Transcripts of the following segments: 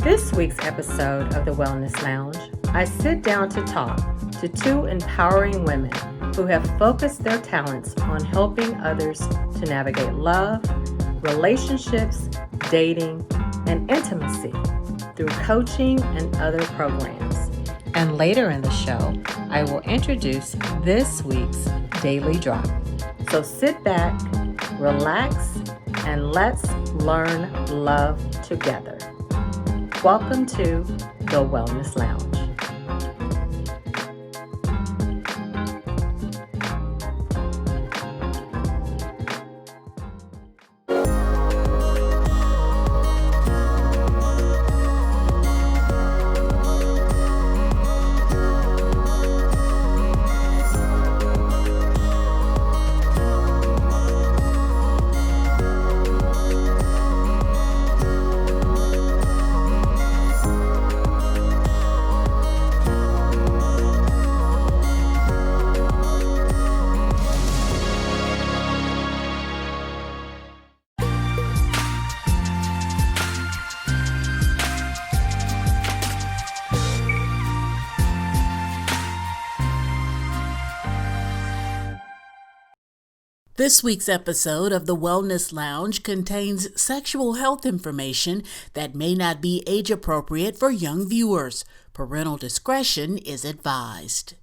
This week's episode of the Wellness Lounge, I sit down to talk to two empowering women who have focused their talents on helping others to navigate love, relationships, dating, and intimacy through coaching and other programs. And later in the show, I will introduce this week's Daily Drop. So sit back, relax, and let's learn love together. Welcome to the Wellness Lounge. This week's episode of the Wellness Lounge contains sexual health information that may not be age appropriate for young viewers. Parental discretion is advised.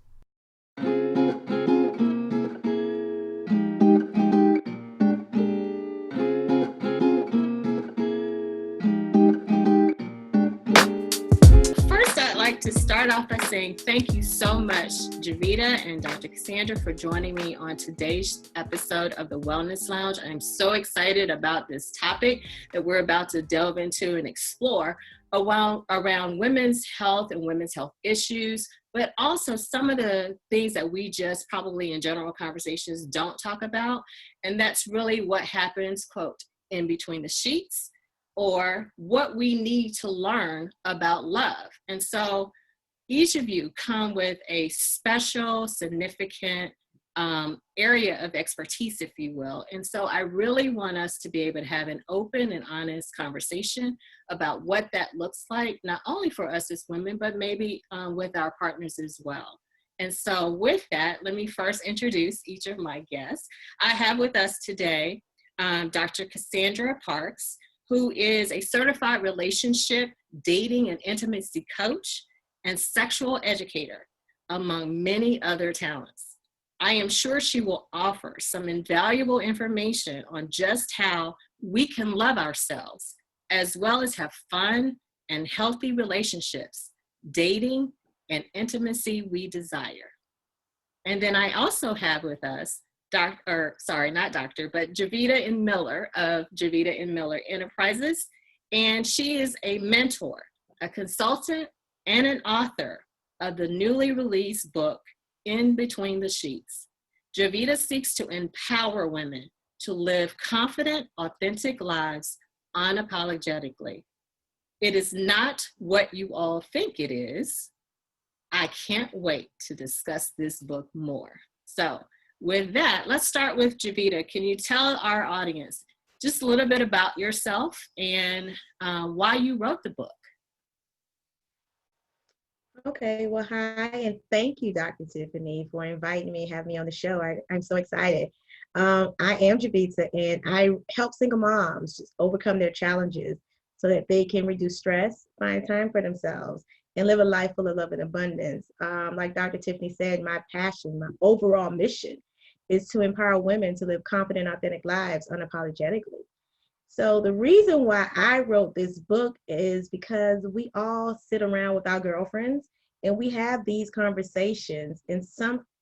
To start off by saying thank you so much, Javita and Dr. Cassandra, for joining me on today's episode of the Wellness Lounge. I'm so excited about this topic that we're about to delve into and explore around women's health and women's health issues, but also some of the things that we just probably in general conversations don't talk about. And that's really what happens, quote, in between the sheets, or what we need to learn about love. And so each of you come with a special, significant area of expertise, if you will. And so I really want us to be able to have an open and honest conversation about what that looks like, not only for us as women, but maybe with our partners as well. And so with that, let me first introduce each of my guests. I have with us today Dr. Cassandra Parks, who is a certified relationship, dating, and intimacy coach and sexual educator, among many other talents. I am sure she will offer some invaluable information on just how we can love ourselves, as well as have fun and healthy relationships, dating, and intimacy we desire. And then I also have with us Javita and Miller of Javita and Miller Enterprises. And she is a mentor, a consultant, and an author of the newly released book, In Between the Sheets. Javita seeks to empower women to live confident, authentic lives unapologetically. It is not what you all think it is. I can't wait to discuss this book more. So, with that, let's start with Javita. Can you tell our audience just a little bit about yourself and why you wrote the book? Okay, well, hi, and thank you, Dr. Tiffany, for inviting me and having me on the show. I'm so excited. I am Javita, and I help single moms just overcome their challenges so that they can reduce stress, find time for themselves, and live a life full of love and abundance. Like Dr. Tiffany said, my passion, my overall mission is to empower women to live confident, authentic lives unapologetically. So the reason why I wrote this book is because we all sit around with our girlfriends and we have these conversations, and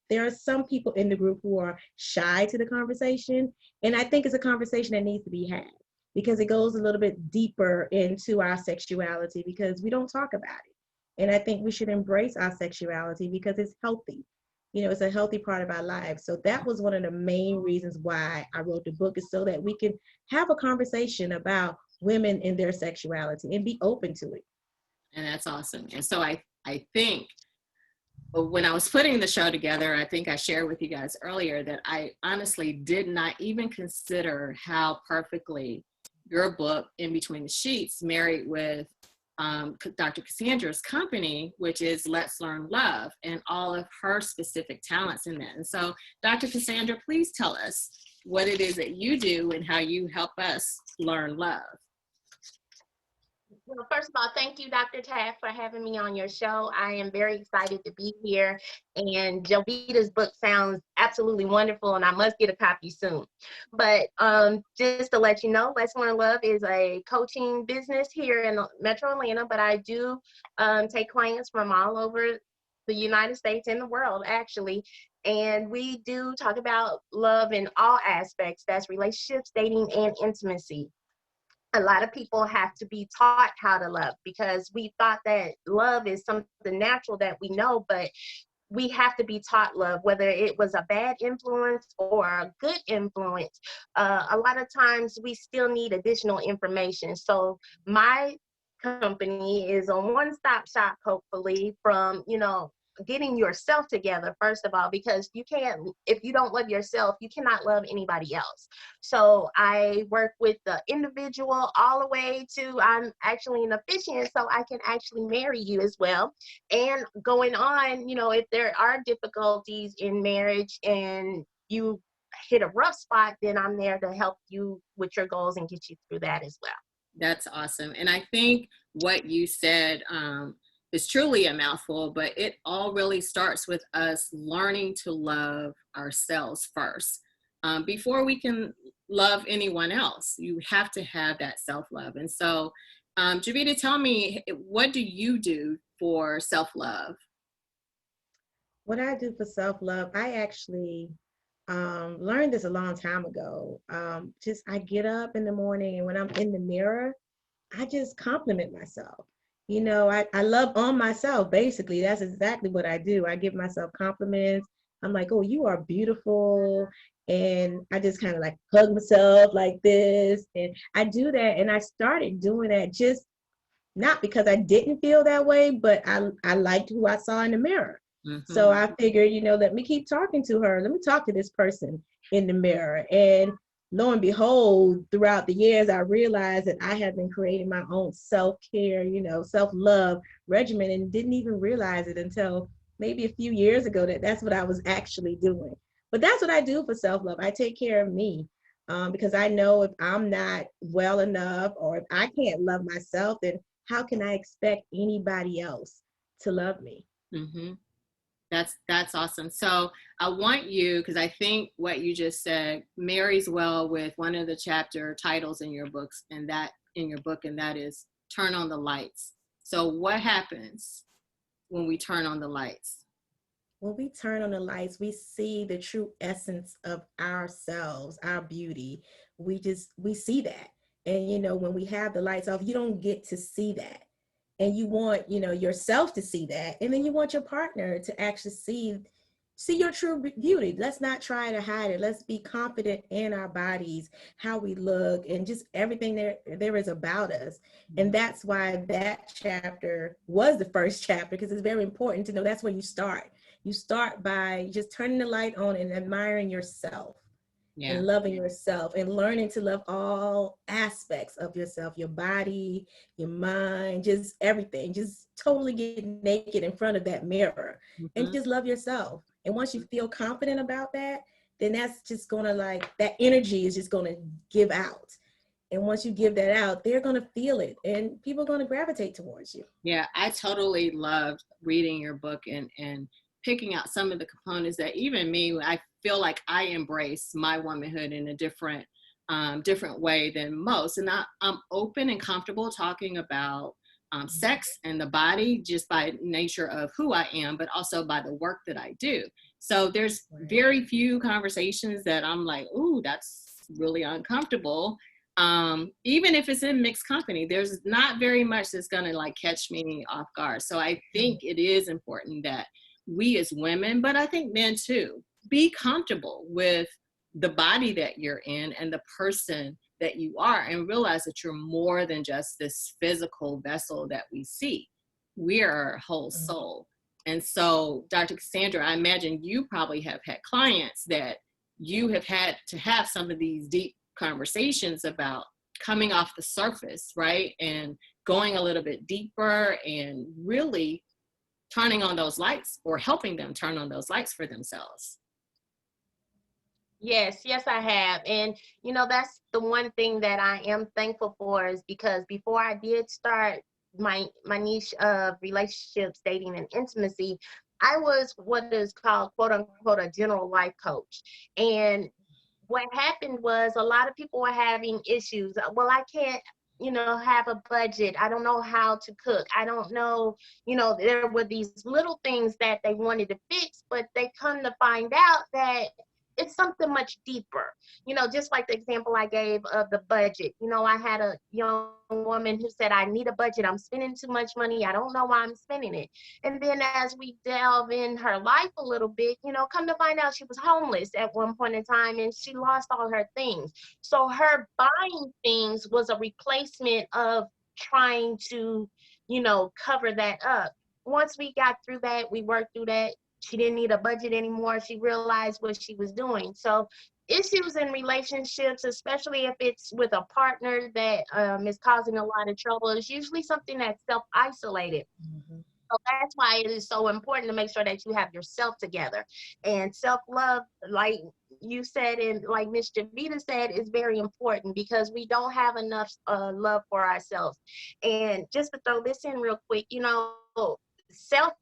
there are some people in the group who are shy to the conversation. And I think it's a conversation that needs to be had because it goes a little bit deeper into our sexuality because we don't talk about it. And I think we should embrace our sexuality because it's healthy. You know, it's a healthy part of our lives. So that was one of the main reasons why I wrote the book, is so that we can have a conversation about women and their sexuality and be open to it. And that's awesome. And so I think when I was putting the show together, I think I shared with you guys earlier that I honestly did not even consider how perfectly your book, In Between the Sheets, married with Dr. Cassandra's company, which is Let's Learn Love, and all of her specific talents in that. And so, Dr. Cassandra, please tell us what it is that you do and how you help us learn love. Well, first of all, thank you, Dr. Taft, for having me on your show. I am very excited to be here, and Jovita's book sounds absolutely wonderful, and I must get a copy soon. But just to let you know, Let's Learn Love is a coaching business here in Metro Atlanta, but I do take clients from all over the United States and the world, actually. And we do talk about love in all aspects. That's relationships, dating, and intimacy. A lot of people have to be taught how to love because we thought that love is something natural that we know, but we have to be taught love, whether it was a bad influence or a good influence. A lot of times we still need additional information. So my company is a one-stop shop, hopefully, from, getting yourself together, first of all, because you can't, if you don't love yourself, you cannot love anybody else. So I work with the individual all the way to, I'm actually an officiant, so I can actually marry you as well. And going on, if there are difficulties in marriage and you hit a rough spot, then I'm there to help you with your goals and get you through that as well. That's awesome. And I think what you said, is truly a mouthful, but it all really starts with us learning to love ourselves first. Before we can love anyone else, you have to have that self-love. And so, Jovita, tell me, what do you do for self-love? What I do for self-love, I actually learned this a long time ago. I get up in the morning, and when I'm in the mirror, I just compliment myself. I love on myself, basically. That's exactly what I do. I give myself compliments. I'm like, oh, you are beautiful. And I just kind of like hug myself like this. And I do that. And I started doing that just not because I didn't feel that way, but I liked who I saw in the mirror. Mm-hmm. So I figured, let me keep talking to her. Let me talk to this person in the mirror. And lo and behold, throughout the years, I realized that I had been creating my own self-care, self-love regimen, and didn't even realize it until maybe a few years ago that that's what I was actually doing. But that's what I do for self-love. I take care of me because I know if I'm not well enough or if I can't love myself, then how can I expect anybody else to love me? Mm-hmm. That's awesome. So I want you, because I think what you just said marries well with one of the chapter titles in your books, and that is Turn on the Lights. So what happens when we turn on the lights? When we turn on the lights, we see the true essence of ourselves, our beauty. We see that. And when we have the lights off, you don't get to see that. And you want, yourself to see that. And then you want your partner to actually see your true beauty. Let's not try to hide it. Let's be confident in our bodies, how we look, and just everything there is about us. And that's why that chapter was the first chapter, because it's very important to know that's where you start. You start by just turning the light on and admiring yourself. Yeah. And loving yourself and learning to love all aspects of yourself, your body, your mind, just everything. Just totally get naked in front of that mirror. Mm-hmm. And just love yourself. And once you feel confident about that, then that's just gonna that energy is just gonna give out. And once you give that out, they're gonna feel it and people are gonna gravitate towards you. Yeah, I totally loved reading your book and picking out some of the components that even me, I feel like I embrace my womanhood in a different way than most. And I'm open and comfortable talking about sex and the body just by nature of who I am, but also by the work that I do. So there's very few conversations that I'm like, ooh, that's really uncomfortable. Even if it's in mixed company, there's not very much that's gonna catch me off guard. So I think it is important that we as women, but I think men too, be comfortable with the body that you're in and the person that you are, and realize that you're more than just this physical vessel that we see. We are a whole soul. And so, Dr. Cassandra, I imagine you probably have had clients that you have had to have some of these deep conversations about coming off the surface, right? And going a little bit deeper and really turning on those lights, or helping them turn on those lights for themselves? Yes, yes, I have. And, that's the one thing that I am thankful for, is because before I did start my niche of relationships, dating, and intimacy, I was what is called, quote unquote, a general life coach. And what happened was, a lot of people were having issues. Well, I can't, have a budget. I don't know how to cook. I don't know, there were these little things that they wanted to fix, but they come to find out that it's something much deeper. Just like the example I gave of the budget. I had a young woman who said, I need a budget. I'm spending too much money. I don't know why I'm spending it. And then as we delve in her life a little bit, come to find out she was homeless at one point in time, and she lost all her things. So her buying things was a replacement of trying to, cover that up. Once we got through that, we worked through that. She didn't need a budget anymore. She realized what she was doing. So issues in relationships, especially if it's with a partner that is causing a lot of trouble, is usually something that's self-isolated. Mm-hmm. So that's why it is so important to make sure that you have yourself together. And self-love, like you said, and like Miss Javita said, is very important, because we don't have enough love for ourselves. And just to throw this in real quick, self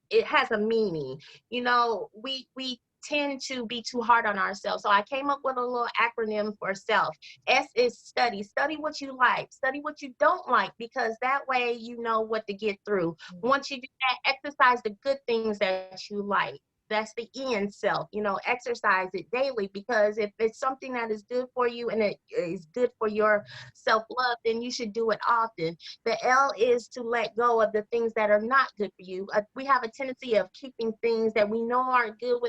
it has a meaning. We tend to be too hard on ourselves. So I came up with a little acronym for self. S is study. Study what you like. Study what you don't like, because that way you know what to get through. Once you do that, exercise the good things that you like. That's the N, self. Exercise it daily, because if it's something that is good for you and it is good for your self-love, then you should do it often. The L is to let go of the things that are not good for you. We have a tendency of keeping things that we know aren't good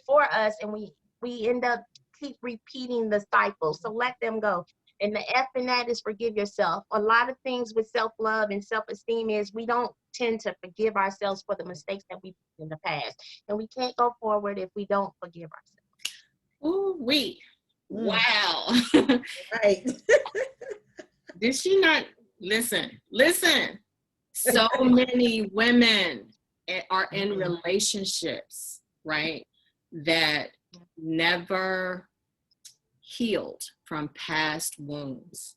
for us, and we end up keep repeating the cycle. So let them go. And the F in that is forgive yourself. A lot of things with self-love and self-esteem is we don't tend to forgive ourselves for the mistakes that we did in the past. And we can't go forward if we don't forgive ourselves. Ooh, wow. Right. Did she not listen? So many women are in relationships, right, that never healed from past wounds.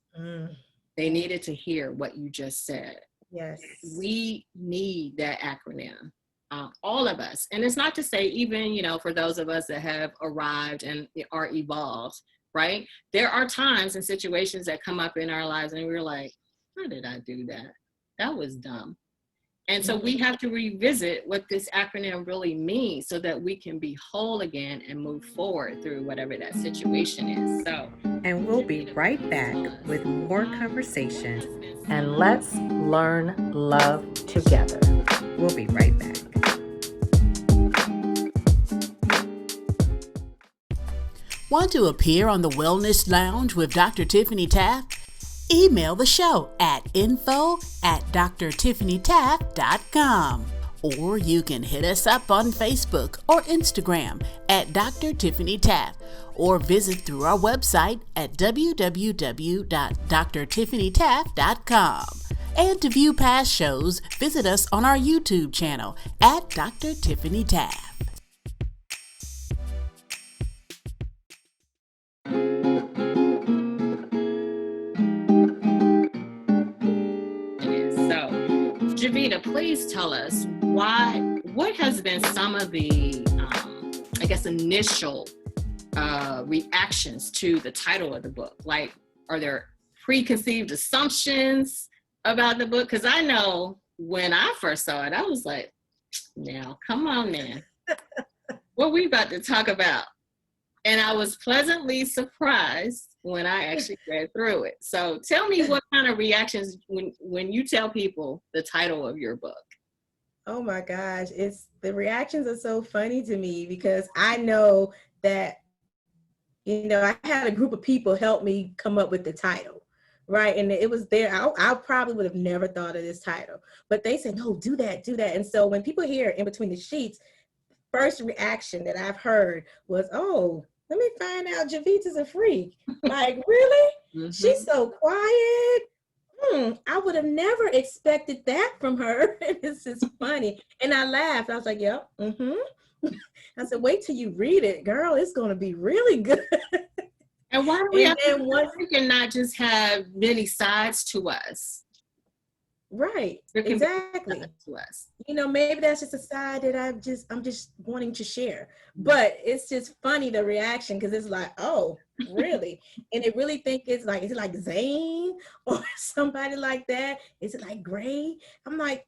They needed to hear what you just said. Yes. We need that acronym, all of us. And it's not to say even, for those of us that have arrived and are evolved, right? There are times and situations that come up in our lives and we're like, how did I do that? That was dumb. And so we have to revisit what this acronym really means so that we can be whole again and move forward through whatever that situation is. So, And we'll be right back with more conversation, and let's learn love together. We'll be right back. Want to appear on the Wellness Lounge with Dr. Tiffany Taft? Email the show at info@drtiffanytaft.com. Or you can hit us up on Facebook or Instagram at Dr. Tiffany Taft, or visit through our website at www.drtiffanytaft.com. And to view past shows, visit us on our YouTube channel at Dr. Tiffany Taft. Javita, please tell us what has been some of the, initial reactions to the title of the book? Like, are there preconceived assumptions about the book? Because I know when I first saw it, I was like, now, come on, man. What we about to talk about? And I was pleasantly surprised when I actually read through it. So tell me what kind of reactions when you tell people the title of your book. Oh my gosh, the reactions are so funny to me, because I know that, I had a group of people help me come up with the title, right? And it was there. I probably would have never thought of this title, but they said, no, do that. And so when people hear In Between the Sheets, first reaction that I've heard was, oh, let me find out Javita's a freak. Like, really? Mm-hmm. She's so quiet. I would have never expected that from her. This is funny. And I laughed. I was like, yep. I said, wait till you read it, girl. It's going to be really good. And why do we And have then to once, we can not just have many sides to us? right, There can be exactly. sides to us. You know, maybe that's just a side that I'm just wanting to share. But it's just funny, the reaction, because it's like, oh, really? And it really think it's like, is it like Zane or somebody like that? Is it like Gray? I'm like,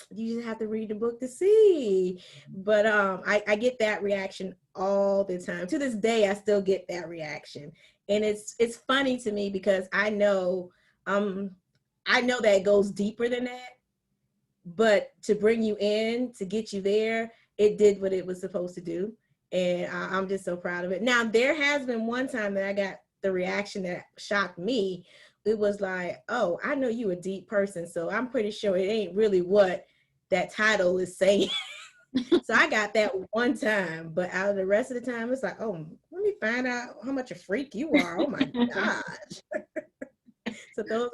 you just have to read the book to see. But I get that reaction all the time. To this day, I still get that reaction. And it's funny to me because I know that it goes deeper than that. But to bring you in, to get you there, it did what it was supposed to do. And I'm just so proud of it. Now, there has been one time that I got the reaction that shocked me. It was like, oh, I know you a deep person, so I'm pretty sure it ain't really what that title is saying. So I got that one time, but out of the rest of the time, it's like, oh, let me find out how much a freak you are. Oh my gosh. So those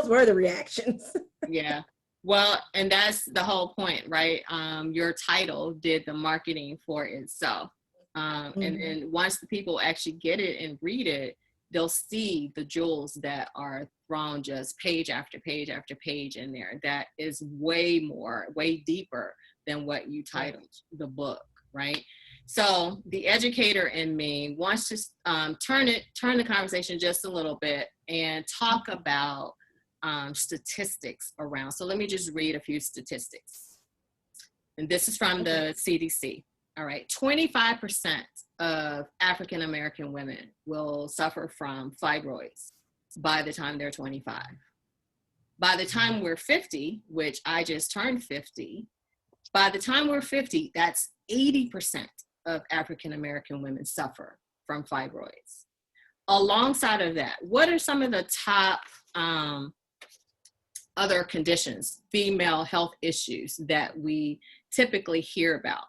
were the reactions. Yeah. Well, and that's the whole point, right? Your title did the marketing for itself. And then once the people actually get it and read it, they'll see the jewels that are thrown just page after page after page in there. That is way more, way deeper than what you titled the book, right? So the educator in me wants to turn the conversation just a little bit and talk about statistics around. So let me just read a few statistics. And this is from the CDC. All right, 25% of African American women will suffer from fibroids by the time they're 25. By the time we're 50, which I just turned 50, by the time we're 50, that's 80% of African American women suffer from fibroids. Alongside of that, what are some of the top other conditions, female health issues that we typically hear about?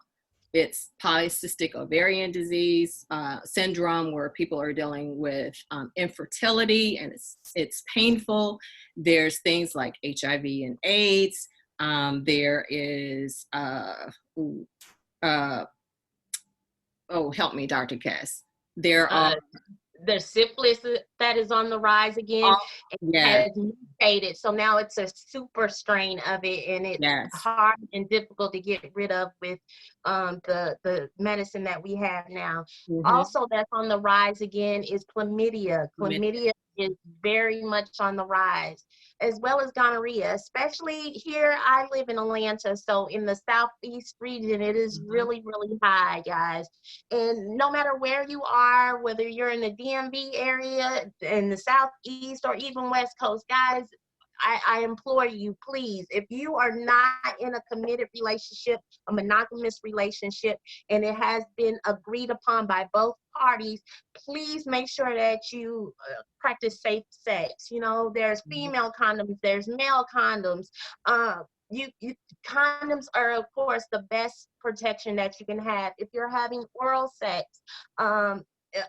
It's polycystic ovarian disease syndrome, where people are dealing with infertility and it's painful. There's things like HIV and AIDS. There is, help me, Dr. Cass. There are there's syphilis that is on the rise again. It has mutated, so now it's a super strain of it, and it's hard and difficult to get rid of with the medicine that we have now. Also, that's on the rise again is chlamydia. Chlamydia is very much on the rise, as well as gonorrhea. Especially here, I live in Atlanta, so in the southeast region, it is really, really high, guys. And no matter where you are, whether you're in the DMV area, in the southeast, or even West Coast, guys, I implore you, please, if you are not in a committed relationship, a monogamous relationship, and it has been agreed upon by both parties, please make sure that you practice safe sex. You know, there's female condoms, there's male condoms. Condoms are, of course, the best protection that you can have. If you're having oral sex,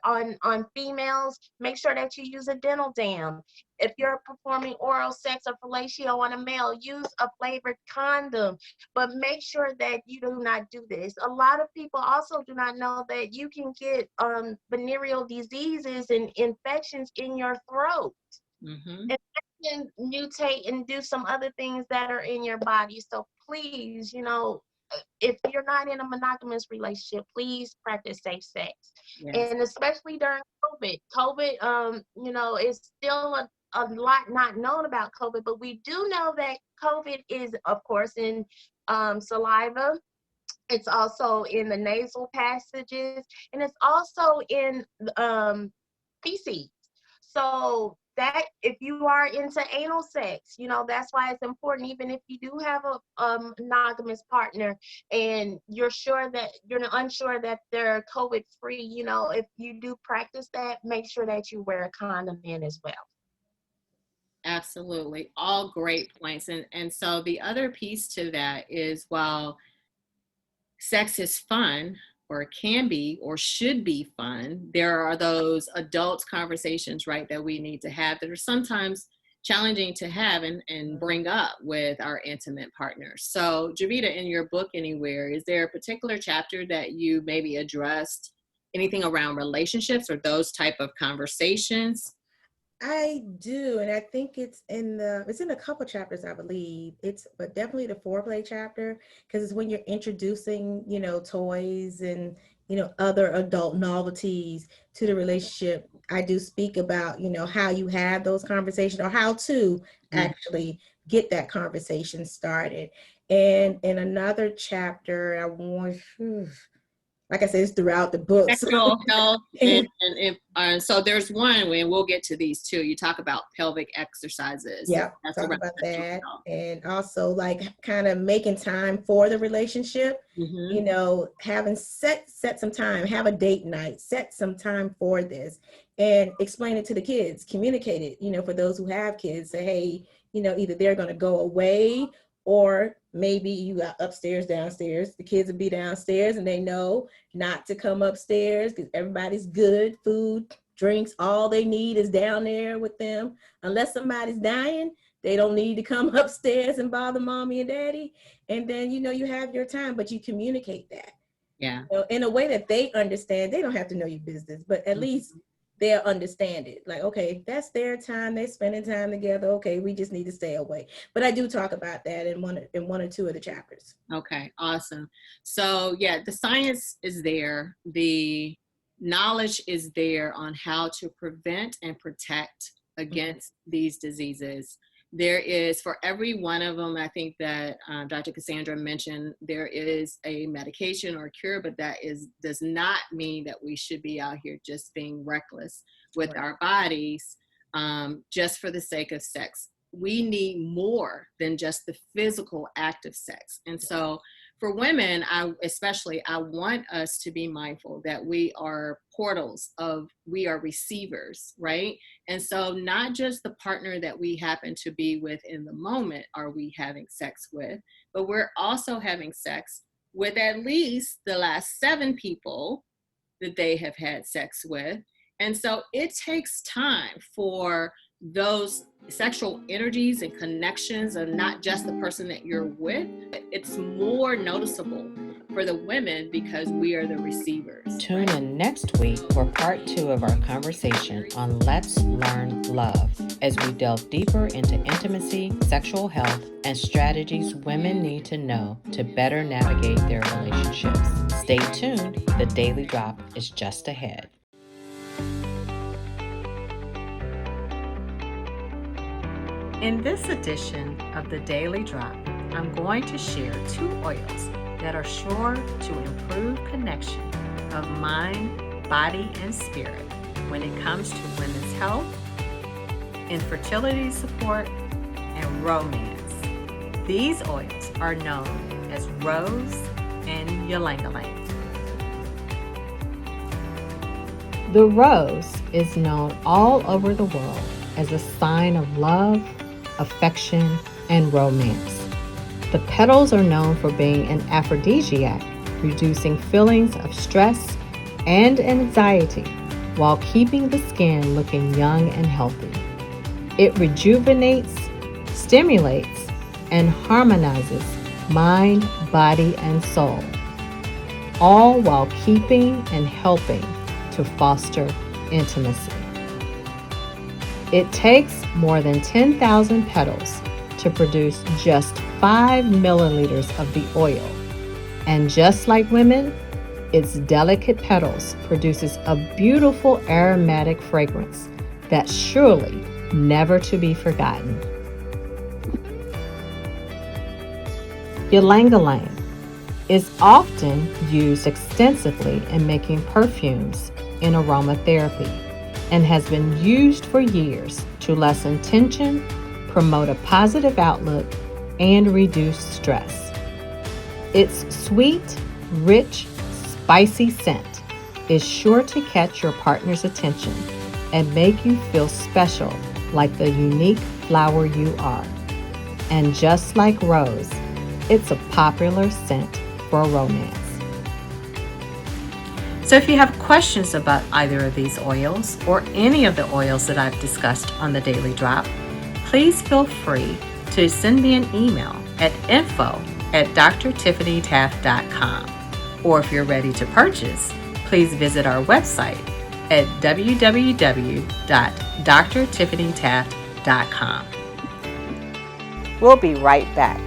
on females, make sure that you use a dental dam. If you're performing oral sex or fellatio on a male, use a flavored condom, but make sure that you do not do this. A lot of people also do not know that you can get venereal diseases and infections in your throat. And that can mutate and do some other things that are in your body. So please, you know, if you're not in a monogamous relationship, please practice safe sex. And especially during COVID, you know, is still a lot not known about COVID, but we do know that COVID is, of course, in saliva. It's also in the nasal passages, and it's also in feces. So that if you are into anal sex, you know, that's why it's important. Even if you do have a monogamous partner and you're unsure that they're COVID free, you know, if you do practice that, make sure that you wear a condom in as well. Absolutely. All great points. And so the other piece to that is, while sex is fun, or can be, or should be fun, there are those adult conversations, right, that we need to have that are sometimes challenging to have and bring up with our intimate partners. So Javita, in your book Anywhere, is there a particular chapter that you maybe addressed anything around relationships or those type of conversations? I do, and I think it's in a couple chapters, I believe. But definitely the foreplay chapter, because it's when you're introducing, toys and, other adult novelties to the relationship. I do speak about, how you have those conversations or how to actually get that conversation started. And in another chapter, like I said, it's throughout the books. Sexual health, and so there's one, and we'll get to these too. You talk about pelvic exercises. Yeah, talk about that, and also like kind of making time for the relationship. Having set some time, have a date night, set some time for this, and explain it to the kids. Communicate it. For those who have kids, say, hey, either they're going to go away, or maybe you got upstairs, downstairs. The kids will be downstairs and they know not to come upstairs because everybody's good. Food, drinks, all they need is down there with them. Unless somebody's dying, they don't need to come upstairs and bother mommy and daddy. And then, you have your time, but you communicate that. Yeah. In a way that they understand. They don't have to know your business, but at least they'll understand it. Like, okay, that's their time. They're spending time together. Okay, we just need to stay away. But I do talk about that in one or two of the chapters. Okay, awesome. So yeah, the science is there. The knowledge is there on how to prevent and protect against these diseases. There is, for every one of them, I think that Dr. Cassandra mentioned, there is a medication or a cure, but that does not mean that we should be out here just being reckless with our bodies just for the sake of sex. We need more than just the physical act of sex. And so for women, I want us to be mindful that we are we are receivers, right? And so not just the partner that we happen to be with in the moment are we having sex with, but we're also having sex with at least the last 7 people that they have had sex with. And so it takes time for those sexual energies and connections are not just the person that you're with. It's more noticeable for the women because we are the receivers. Tune in next week for part 2 of our conversation on Let's Learn Love as we delve deeper into intimacy, sexual health, and strategies women need to know to better navigate their relationships. Stay tuned, the Daily Drop is just ahead. In this edition of the Daily Drop, I'm going to share 2 oils that are sure to improve connection of mind, body, and spirit when it comes to women's health, infertility support, and romance. These oils are known as rose and ylang-ylang. The rose is known all over the world as a sign of love, affection, and romance. The petals are known for being an aphrodisiac, reducing feelings of stress and anxiety while keeping the skin looking young and healthy. It rejuvenates, stimulates, and harmonizes mind, body, and soul, all while keeping and helping to foster intimacy. It takes more than 10,000 petals to produce just 5 milliliters of the oil. And just like women, its delicate petals produces a beautiful aromatic fragrance that's surely never to be forgotten. Ylang-ylang is often used extensively in making perfumes in aromatherapy and has been used for years to lessen tension, promote a positive outlook, and reduce stress. Its sweet, rich, spicy scent is sure to catch your partner's attention and make you feel special like the unique flower you are. And just like rose, it's a popular scent for romance. So if you have questions about either of these oils or any of the oils that I've discussed on the Daily Drop, please feel free to send me an email at info@drtiffanytaft.com. Or if you're ready to purchase, please visit our website at www.drtiffanytaft.com. We'll be right back.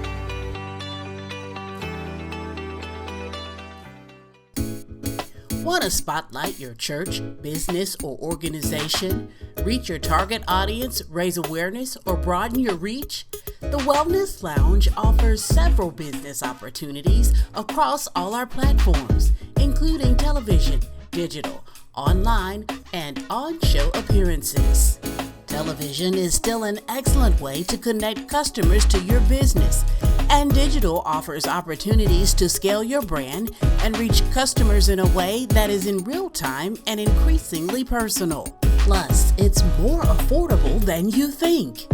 Want to spotlight your church, business, or organization? Reach your target audience, raise awareness, or broaden your reach? The Wellness Lounge offers several business opportunities across all our platforms, including television, digital, online, and on-show appearances. Television is still an excellent way to connect customers to your business, and digital offers opportunities to scale your brand and reach customers in a way that is in real time and increasingly personal. Plus, it's more affordable than you think.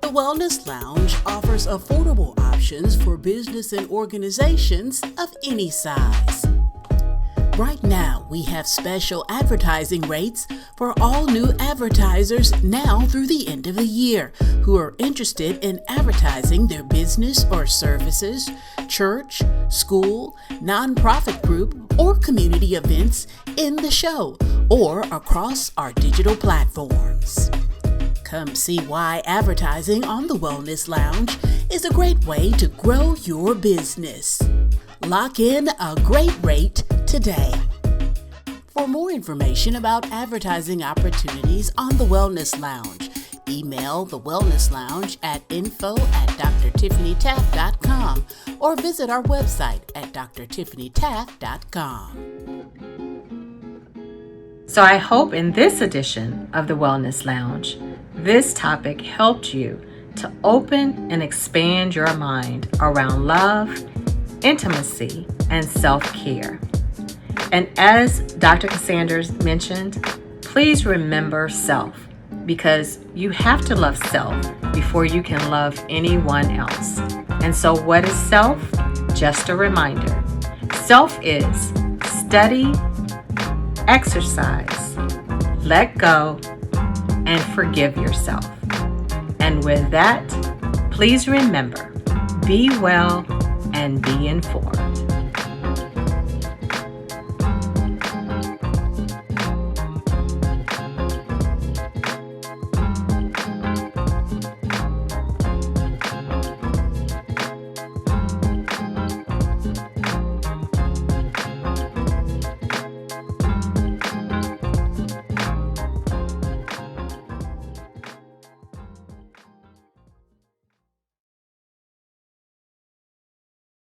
The Wellness Lounge offers affordable options for business and organizations of any size. Right now, we have special advertising rates for all new advertisers now through the end of the year who are interested in advertising their business or services, church, school, nonprofit group, or community events in the show or across our digital platforms. Come see why advertising on the Wellness Lounge is a great way to grow your business. Lock in a great rate today. For more information about advertising opportunities on the Wellness Lounge, email the Wellness Lounge at info@drtiffanytaft.com or visit our website at drtiffanytaft.com. So I hope in this edition of the Wellness Lounge, this topic helped you to open and expand your mind around love, intimacy, and self-care. And as Dr. Cassandra mentioned, please remember self, because you have to love self before you can love anyone else. And so what is self? Just a reminder. Self is study, exercise, let go, and forgive yourself. And with that, please remember, be well and be informed.